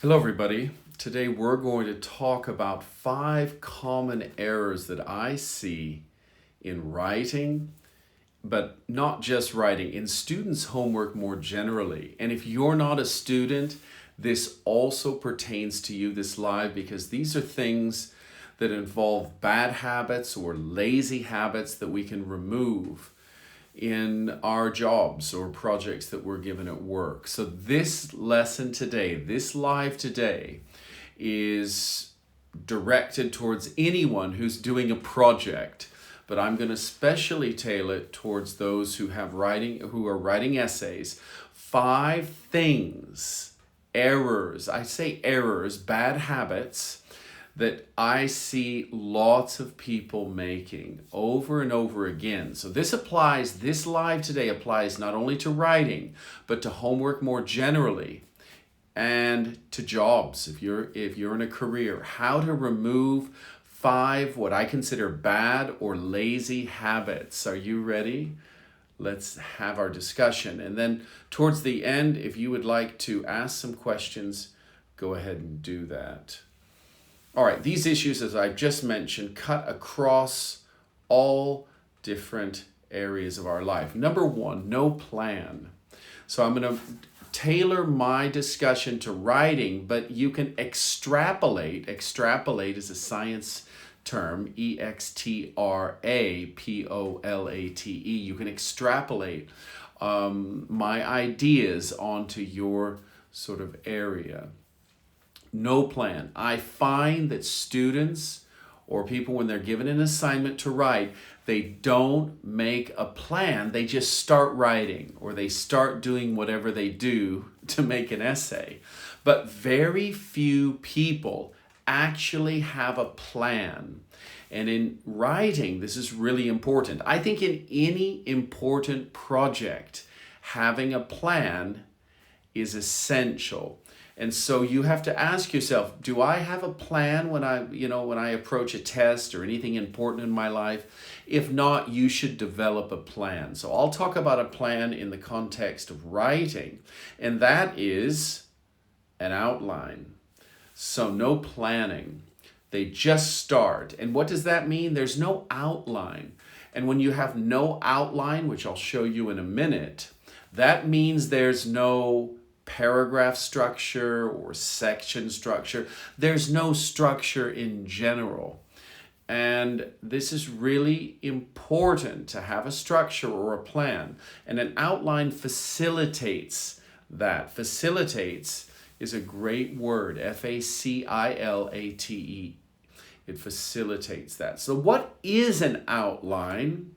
Hello everybody. Today we're going to talk about 5 common errors that I see in writing, but not just writing, in students' homework more generally. And if you're not a student, this also pertains to you, this live, because these are things that involve bad habits or lazy habits that we can remove in our jobs or projects that we're given at work. So this lesson today, this live today, is directed towards anyone who's doing a project, but I'm going to specially tailor it towards those who are writing essays. 5 things, errors, I say errors, bad habits that I see lots of people making over and over again. So this live today applies not only to writing, but to homework more generally and to jobs. If you're in a career, how to remove 5 what I consider bad or lazy habits. Are you ready? Let's have our discussion. And then towards the end, if you would like to ask some questions, go ahead and do that. All right, these issues, as I've just mentioned, cut across all different areas of our life. Number 1, no plan. So I'm going to tailor my discussion to writing, but you can extrapolate. Extrapolate is a science term, E-X-T-R-A-P-O-L-A-T-E. You can extrapolate my ideas onto your sort of area. No plan. I find that students or people, when they're given an assignment to write, they don't make a plan. They just start writing, or they start doing whatever they do to make an essay. But very few people actually have a plan. And in writing, this is really important. I think in any important project, having a plan is essential. And so you have to ask yourself, do I have a plan when I approach a test or anything important in my life? If not, you should develop a plan. So I'll talk about a plan in the context of writing, and that is an outline. So no planning. They just start. And what does that mean? There's no outline. And when you have no outline, which I'll show you in a minute, that means there's no paragraph structure or section structure. There's no structure in general. And this is really important, to have a structure or a plan. And an outline facilitates that. Facilitates is a great word, F-A-C-I-L-A-T-E. It facilitates that. So what is an outline?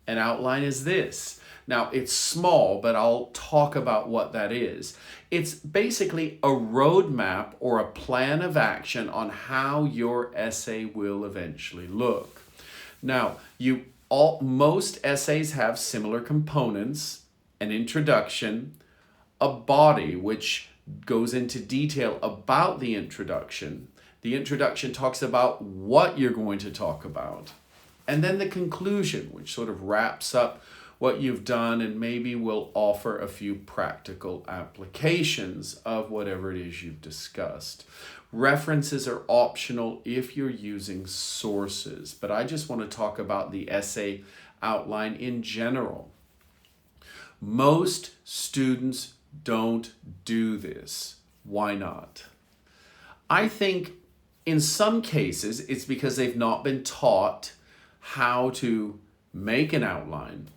An outline is this. Now, it's small, but I'll talk about what that is. It's basically a roadmap or a plan of action on how your essay will eventually look. Now, most essays have similar components: an introduction, a body, which goes into detail about the introduction. The introduction talks about what you're going to talk about. And then the conclusion, which sort of wraps up what you've done and maybe will offer a few practical applications of whatever it is you've discussed. References are optional if you're using sources, but I just want to talk about the essay outline in general. Most students don't do this. Why not? I think in some cases it's because they've not been taught how to make an outline.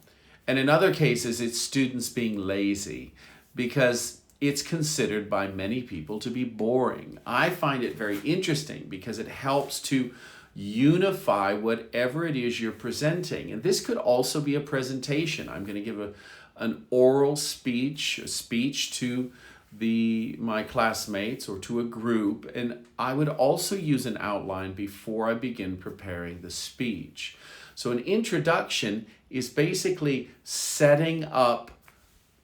And in other cases, it's students being lazy, because it's considered by many people to be boring. I find it very interesting because it helps to unify whatever it is you're presenting. And this could also be a presentation. I'm going to give an oral speech, a speech to my classmates or to a group, and I would also use an outline before I begin preparing the speech. So an introduction is basically setting up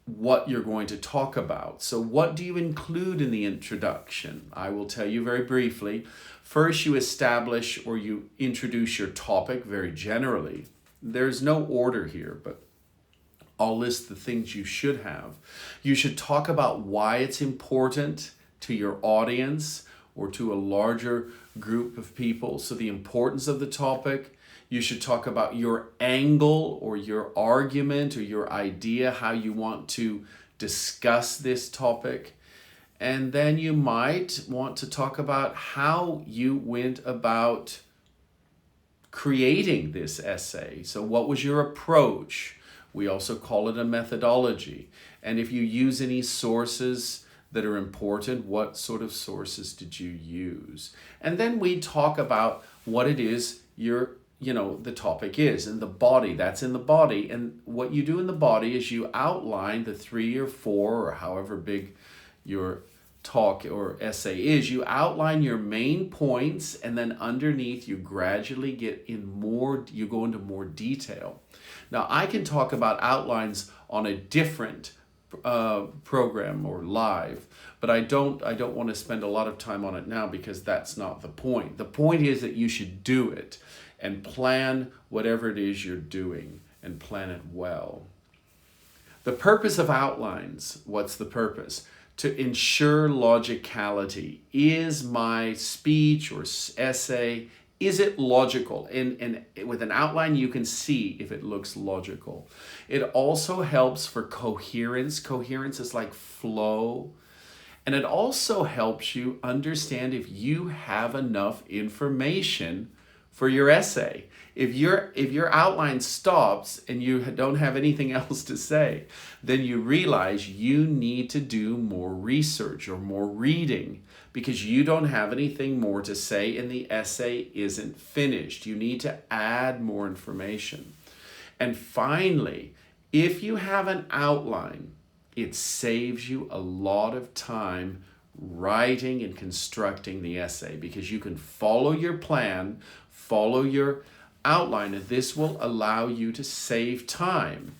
what you're going to talk about. So what do you include in the introduction? I will tell you very briefly. First, you establish or you introduce your topic very generally. There's no order here, but I'll list the things you should have. You should talk about why it's important to your audience or to a larger group of people. So the importance of the topic. You should talk about your angle or your argument or your idea, how you want to discuss this topic. And then you might want to talk about how you went about creating this essay. So what was your approach? We also call it a methodology. And if you use any sources that are important, what sort of sources did you use? And then we talk about what it is the topic is, and the body, that's in the body. And what you do in the body is you outline the 3 or 4 or however big your talk or essay is. You outline your main points, and then underneath you gradually you go into more detail. Now I can talk about outlines on a different program or live, but I don't want to spend a lot of time on it now because that's not the point. The point is that you should do it and plan whatever it is you're doing and plan it well. The purpose of outlines, what's the purpose? To ensure logicality. Is my speech or essay, is it logical? And with an outline, you can see if it looks logical. It also helps for coherence. Coherence is like flow. And it also helps you understand if you have enough information for your essay. If your outline stops and you don't have anything else to say, then you realize you need to do more research or more reading because you don't have anything more to say and the essay isn't finished. You need to add more information. And finally, if you have an outline, it saves you a lot of time writing and constructing the essay because you can follow your plan, follow your outline, and this will allow you to save time,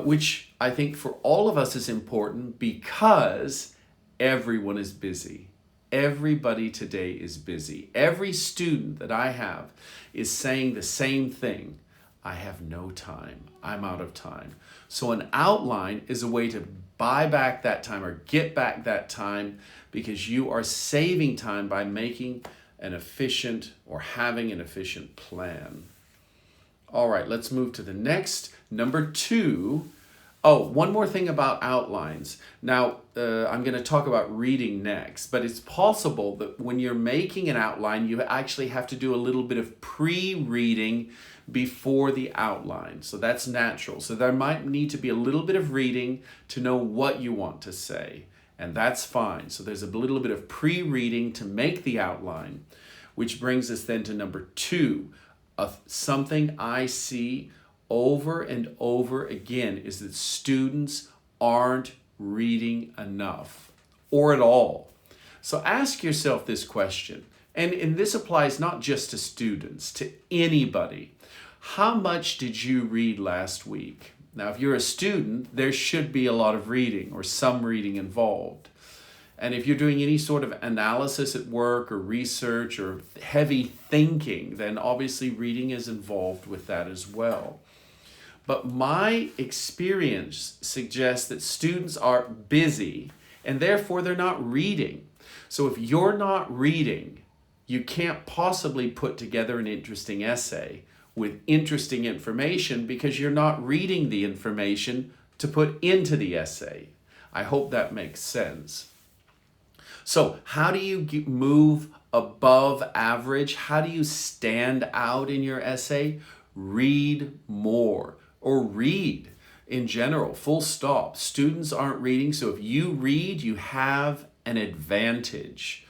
which I think for all of us is important because everyone is busy. Everybody today is busy. Every student that I have is saying the same thing. I have no time. I'm out of time. So an outline is a way to buy back that time or get back that time because you are saving time by making an efficient or having an efficient plan. All right, let's move to the next. Number 2. Oh, one more thing about outlines. Now, I'm going to talk about reading next, but it's possible that when you're making an outline, you actually have to do a little bit of pre-reading before the outline. So that's natural. So there might need to be a little bit of reading to know what you want to say. And that's fine. So there's a little bit of pre-reading to make the outline, which brings us then to number 2. Something I see over and over again is that students aren't reading enough or at all. So ask yourself this question, and this applies not just to students, to anybody. How much did you read last week? Now, if you're a student, there should be a lot of reading or some reading involved. And if you're doing any sort of analysis at work or research or heavy thinking, then obviously reading is involved with that as well. But my experience suggests that students are busy and therefore they're not reading. So if you're not reading, you can't possibly put together an interesting essay with interesting information because you're not reading the information to put into the essay. I hope that makes sense. So how do you move above average? How do you stand out in your essay? Read more, or read in general, full stop. Students aren't reading, so if you read, you have an advantage.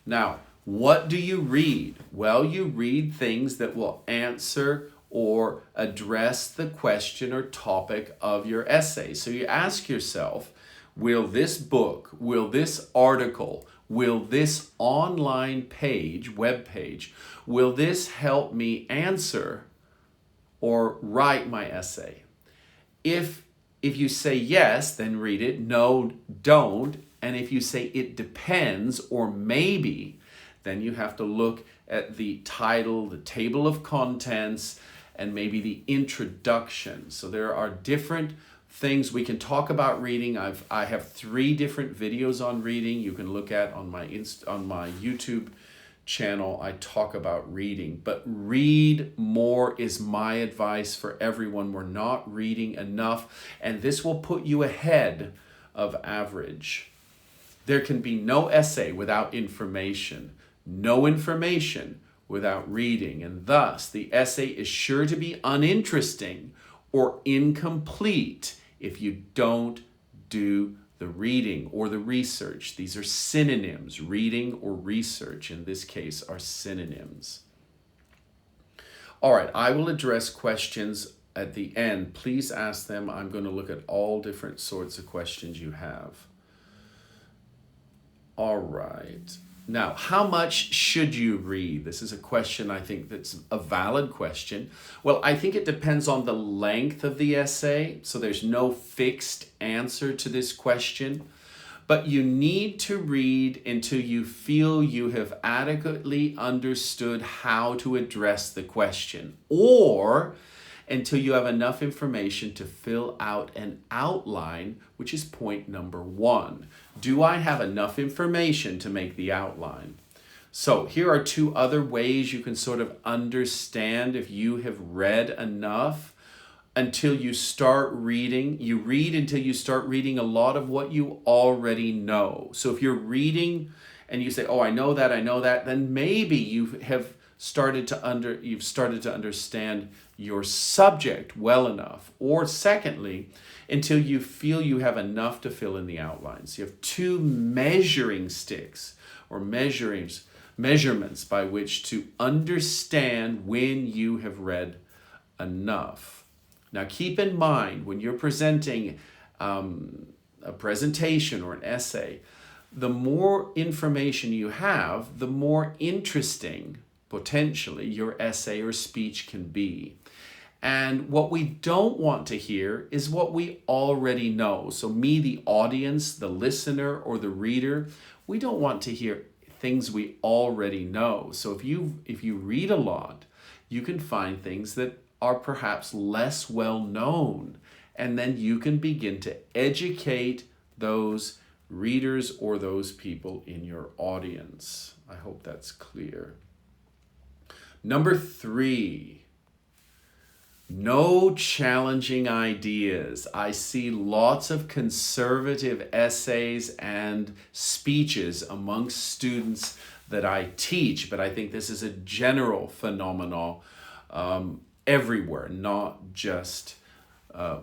Now, what do you read? Well, you read things that will answer or address the question or topic of your essay. So you ask yourself, will this book, will this article, will this online page, web page, will this help me answer or write my essay? If you say yes, then read it. No, don't. And if you say it depends or maybe, then you have to look at the title, the table of contents, and maybe the introduction. So there are different things we can talk about reading. I have 3 different videos on reading you can look at on my YouTube channel. I talk about reading, but read more is my advice for everyone. We're not reading enough, and this will put you ahead of average. There can be no essay without information, no information without reading, and thus the essay is sure to be uninteresting or incomplete if you don't do the reading or the research. These are synonyms. Reading or research, in this case, are synonyms. All right, I will address questions at the end. Please ask them. I'm going to look at all different sorts of questions you have. All right. Now, how much should you read? This is a question I think that's a valid question. Well, I think it depends on the length of the essay, so there's no fixed answer to this question. But you need to read until you feel you have adequately understood how to address the question, or until you have enough information to fill out an outline, which is point number 1. Do I have enough information to make the outline? So here are 2 other ways you can sort of understand if you have read enough. Until you start reading, you read until you start reading a lot of what you already know. So if you're reading and you say, oh, I know that, then maybe you have started to understand your subject well enough. Or secondly, until you feel you have enough to fill in the outlines. You have 2 measuring sticks or measurements by which to understand when you have read enough. Now keep in mind, when you're presenting a presentation or an essay, the more information you have, the more interesting potentially your essay or speech can be. And what we don't want to hear is what we already know. So me, the audience, the listener, or the reader, we don't want to hear things we already know. So if you read a lot, you can find things that are perhaps less well known, and then you can begin to educate those readers or those people in your audience. I hope that's clear. Number 3, no challenging ideas. I see lots of conservative essays and speeches amongst students that I teach, but I think this is a general phenomenon everywhere, not just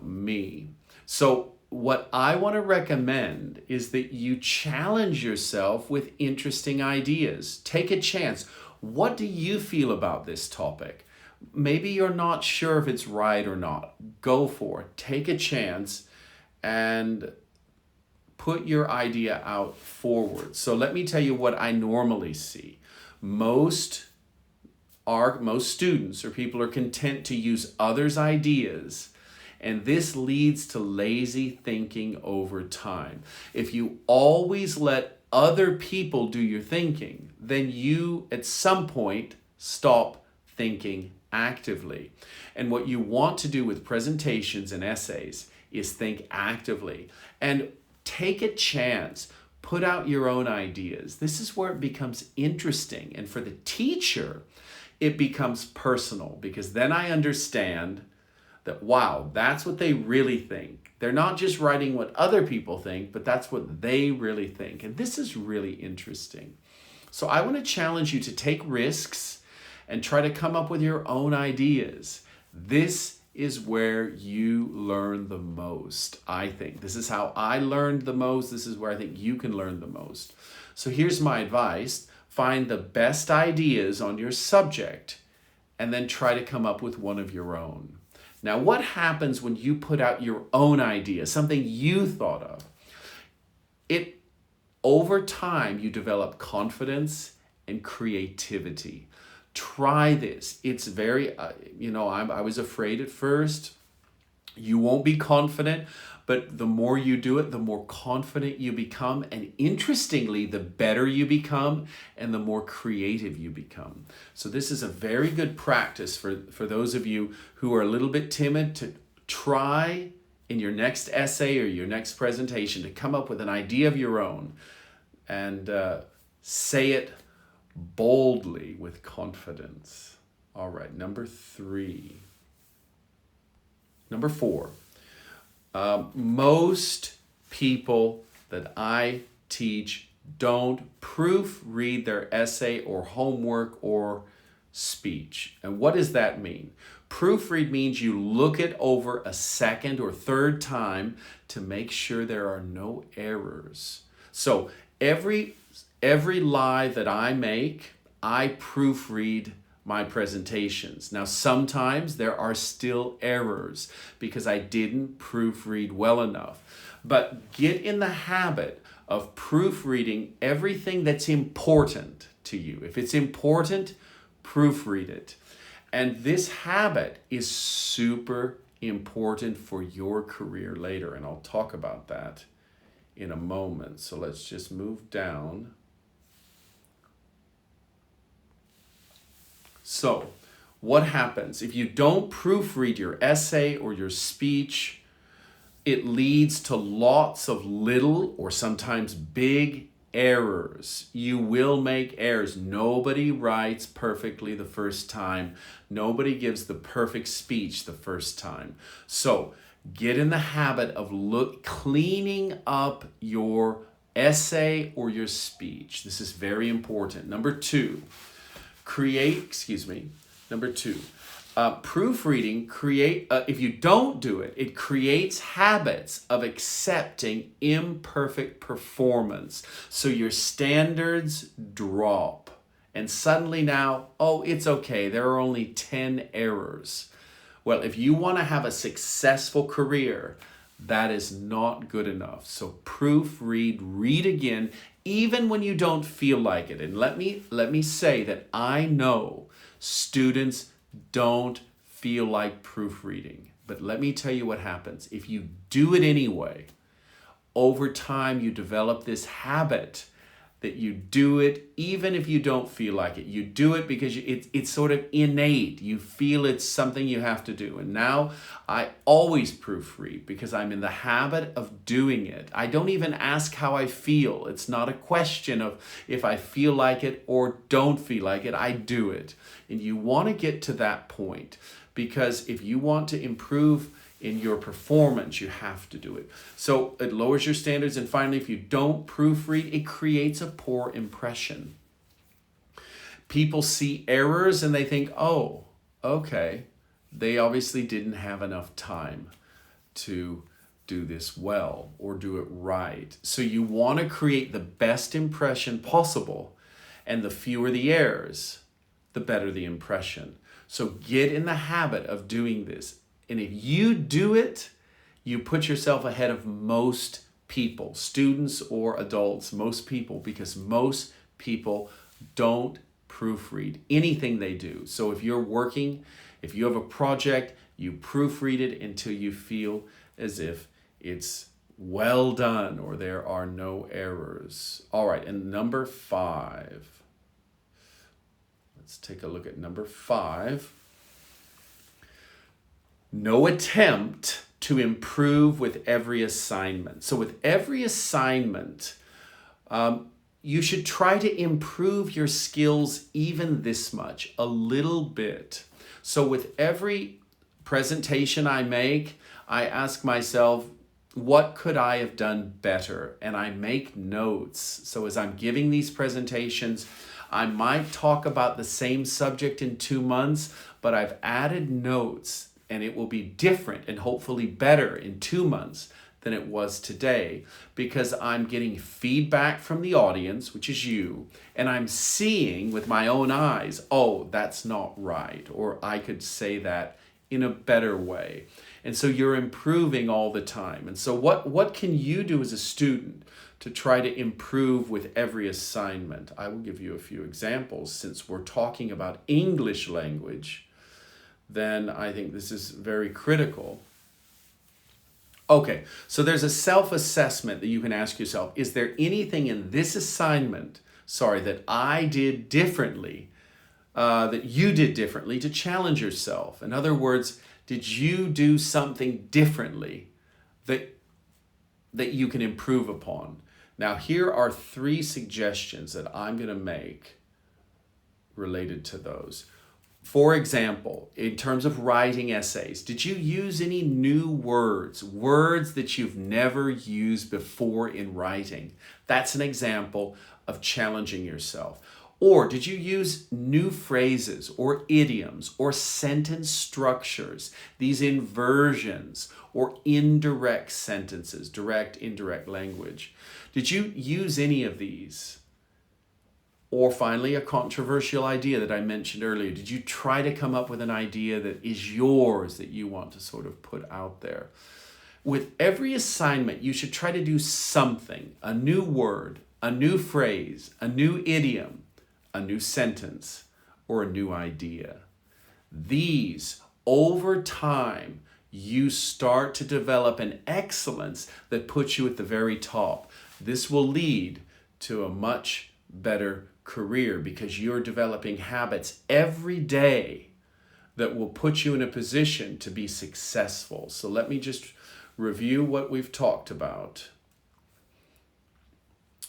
me. So what I want to recommend is that you challenge yourself with interesting ideas. Take a chance. What do you feel about this topic? Maybe you're not sure if it's right or not. Go for it. Take a chance and put your idea out forward. So let me tell you what I normally see. Most students or people are content to use others' ideas, and this leads to lazy thinking over time. If you always let other people do your thinking, then you at some point stop thinking actively. And what you want to do with presentations and essays is think actively and take a chance. Put out your own ideas. This is where it becomes interesting. And for the teacher, it becomes personal, because then I understand that, wow, that's what they really think. They're not just writing what other people think, but that's what they really think. And this is really interesting. So I want to challenge you to take risks and try to come up with your own ideas. This is where you learn the most, I think. This is how I learned the most. This is where I think you can learn the most. So here's my advice. Find the best ideas on your subject and then try to come up with one of your own. Now, what happens when you put out your own idea, something you thought of? Over time, you develop confidence and creativity. Try this. It's very, I was afraid at first. You won't be confident, but the more you do it, the more confident you become. And interestingly, the better you become and the more creative you become. So this is a very good practice for those of you who are a little bit timid to try in your next essay or your next presentation to come up with an idea of your own and say it boldly with confidence. All right, number 3. Number 4. Most people that I teach don't proofread their essay or homework or speech. And what does that mean? Proofread means you look it over a second or third time to make sure there are no errors. So every live that I make, I proofread my presentations. Now, sometimes there are still errors because I didn't proofread well enough. But get in the habit of proofreading everything that's important to you. If it's important, proofread it. And this habit is super important for your career later, and I'll talk about that in a moment. So let's just move down. So, what happens if you don't proofread your essay or your speech? It leads to lots of little or sometimes big errors. You will make errors. Nobody writes perfectly the first time. Nobody gives the perfect speech the first time. So get in the habit of cleaning up your essay or your speech. This is very important. Number 2, proofreading if you don't do it, it creates habits of accepting imperfect performance. So your standards drop. And suddenly now, oh, it's okay. There are only 10 errors. Well, if you want to have a successful career, that is not good enough. So proofread, read again, even when you don't feel like it. And let me say that I know students don't feel like proofreading. But let me tell you what happens. If you do it anyway, over time you develop this habit that you do it even if you don't feel like it. You do it because it's sort of innate. You feel it's something you have to do. And now I always proofread because I'm in the habit of doing it. I don't even ask how I feel. It's not a question of if I feel like it or don't feel like it. I do it. And you want to get to that point because if you want to improve in your performance, you have to do it. So it lowers your standards. And finally, if you don't proofread, it creates a poor impression. People see errors and they think, oh, okay, they obviously didn't have enough time to do this well or do it right. So you want to create the best impression possible, and the fewer the errors, the better the impression. So get in the habit of doing this. And if you do it, you put yourself ahead of most people, students or adults, most people, because most people don't proofread anything they do. So if you're working, if you have a project, you proofread it until you feel as if it's well done or there are no errors. All right, and number 5. Let's take a look at number 5. No attempt to improve with every assignment. So with every assignment, you should try to improve your skills even this much, a little bit. So with every presentation I make, I ask myself, what could I have done better? And I make notes. So as I'm giving these presentations, I might talk about the same subject in 2 months, but I've added notes. And it will be different and hopefully better in 2 months than it was today because I'm getting feedback from the audience, which is you, and I'm seeing with my own eyes, oh, that's not right, or I could say that in a better way. And so you're improving all the time. And so what can you do as a student to try to improve with every assignment? I will give you a few examples since we're talking about English language. Then I think this is very critical. Okay, so there's a self-assessment that you can ask yourself. Is there anything in this assignment, that I did differently, that you did differently to challenge yourself? In other words, did you do something differently that you can improve upon. Now, here are 3 suggestions that I'm going to make related to those. For example, in terms of writing essays, did you use any new words that you've never used before in writing? That's an example of challenging yourself. Or did you use new phrases or idioms or sentence structures, these inversions or indirect sentences, direct, indirect language? Did you use any of these? Or finally, a controversial idea that I mentioned earlier. Did you try to come up with an idea that is yours that you want to sort of put out there? With every assignment, you should try to do something, a new word, a new phrase, a new idiom, a new sentence, or a new idea. These, over time, you start to develop an excellence that puts you at the very top. This will lead to a much better career because you're developing habits every day that will put you in a position to be successful. So let me just review what we've talked about.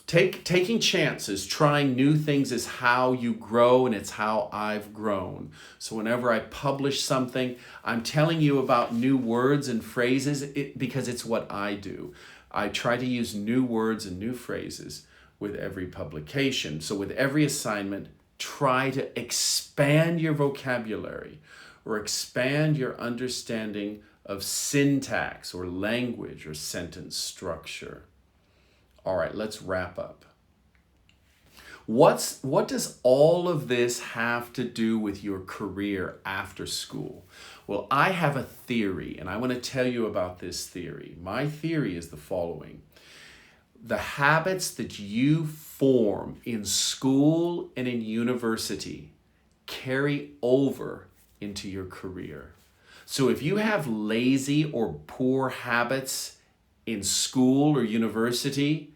Taking chances, trying new things is how you grow, and it's how I've grown. So whenever I publish something, I'm telling you about new words and phrases because it's what I do. I try to use new words and new phrases with every publication. So with every assignment, try to expand your vocabulary or expand your understanding of syntax or language or sentence structure. All right, let's wrap up. What does all of this have to do with your career after school? Well, I have a theory, and I want to tell you about this theory. My theory is the following. The habits that you form in school and in university carry over into your career. So if you have lazy or poor habits in school or university,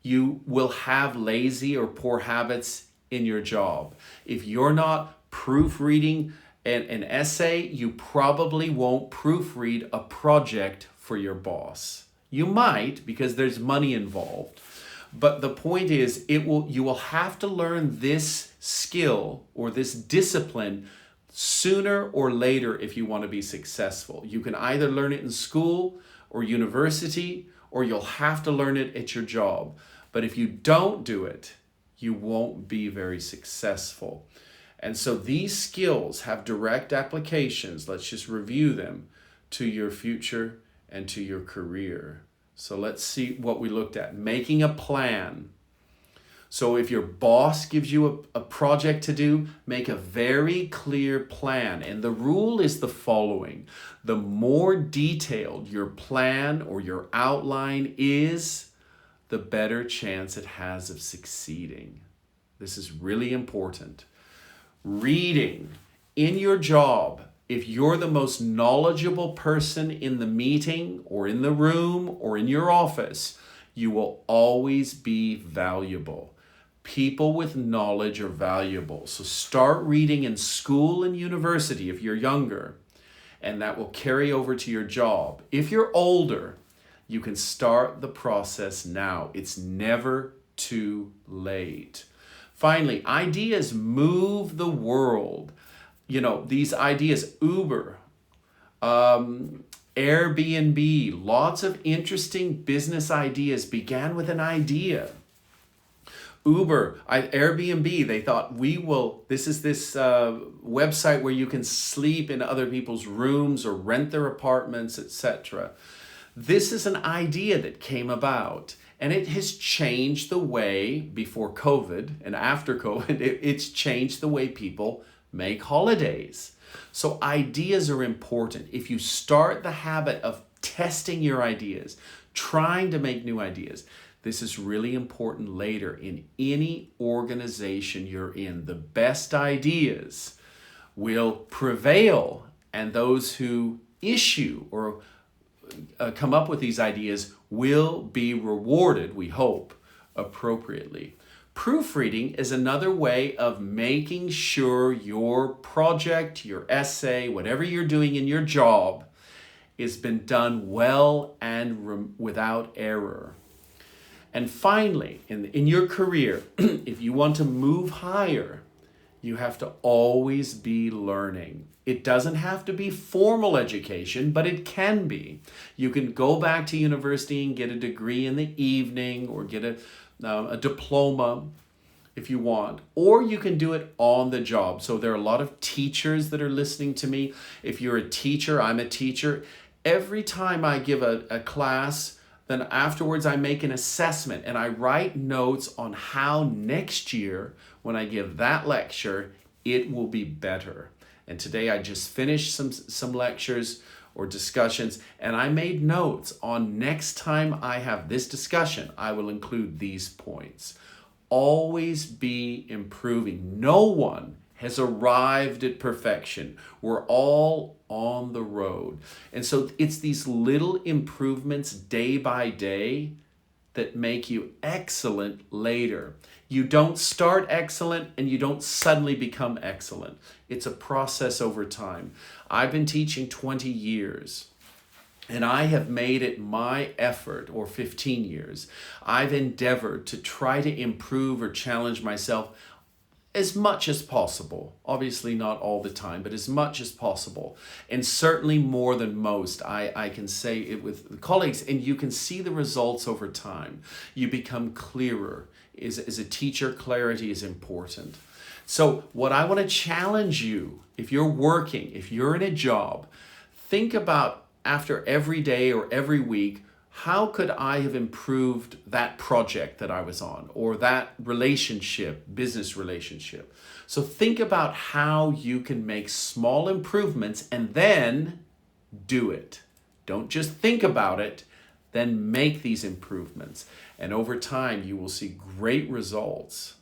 you will have lazy or poor habits in your job. If you're not proofreading an essay, you probably won't proofread a project for your boss. You might, because there's money involved. But the point is, you will have to learn this skill or this discipline sooner or later if you want to be successful. You can either learn it in school or university, or you'll have to learn it at your job. But if you don't do it, you won't be very successful. And so these skills have direct applications. Let's just review them to your future and to your career. So let's see what we looked at. Making a plan. So if your boss gives you a project to do, make a very clear plan. And the rule is the following. The more detailed your plan or your outline is, the better chance it has of succeeding. This is really important. Reading. In your job, if you're the most knowledgeable person in the meeting or in the room or in your office, you will always be valuable. People with knowledge are valuable. So start reading in school and university if you're younger, and that will carry over to your job. If you're older, you can start the process now. It's never too late. Finally, ideas move the world. You know, these ideas, Uber, Airbnb, lots of interesting business ideas began with an idea. Airbnb, they thought this is this website where you can sleep in other people's rooms or rent their apartments, etc. This is an idea that came about, and it has changed the way, before COVID and after COVID, it's changed the way people make holidays. So ideas are important. If you start the habit of testing your ideas, trying to make new ideas, this is really important later in any organization you're in. The best ideas will prevail, and those who issue or come up with these ideas will be rewarded, we hope, appropriately. Proofreading is another way of making sure your project, your essay, whatever you're doing in your job, It's been done well and without error. And finally, in your career, if you want to move higher, you have to always be learning. It doesn't have to be formal education, but it can be. You can go back to university and get a degree in the evening or get a diploma if you want, or you can do it on the job. So there are a lot of teachers that are listening to me. If you're a teacher, I'm a teacher. Every time I give a class, then afterwards I make an assessment and I write notes on how next year, when I give that lecture, it will be better. And today I just finished some lectures or discussions, and I made notes on next time I have this discussion, I will include these points. Always be improving. No one has arrived at perfection. We're all on the road. And so it's these little improvements day by day that make you excellent later. You don't start excellent and you don't suddenly become excellent. It's a process over time. I've been teaching 20 years. And I have made it my effort, or 15 years, I've endeavored to try to improve or challenge myself as much as possible. Obviously not all the time, but as much as possible. And certainly more than most. I can say it with colleagues, and you can see the results over time. You become clearer. As a teacher, clarity is important. So what I want to challenge you, if you're working, if you're in a job, think about after every day or every week, how could I have improved that project that I was on or that relationship, business relationship? So think about how you can make small improvements and then do it. Don't just think about it, then make these improvements. And over time, you will see great results.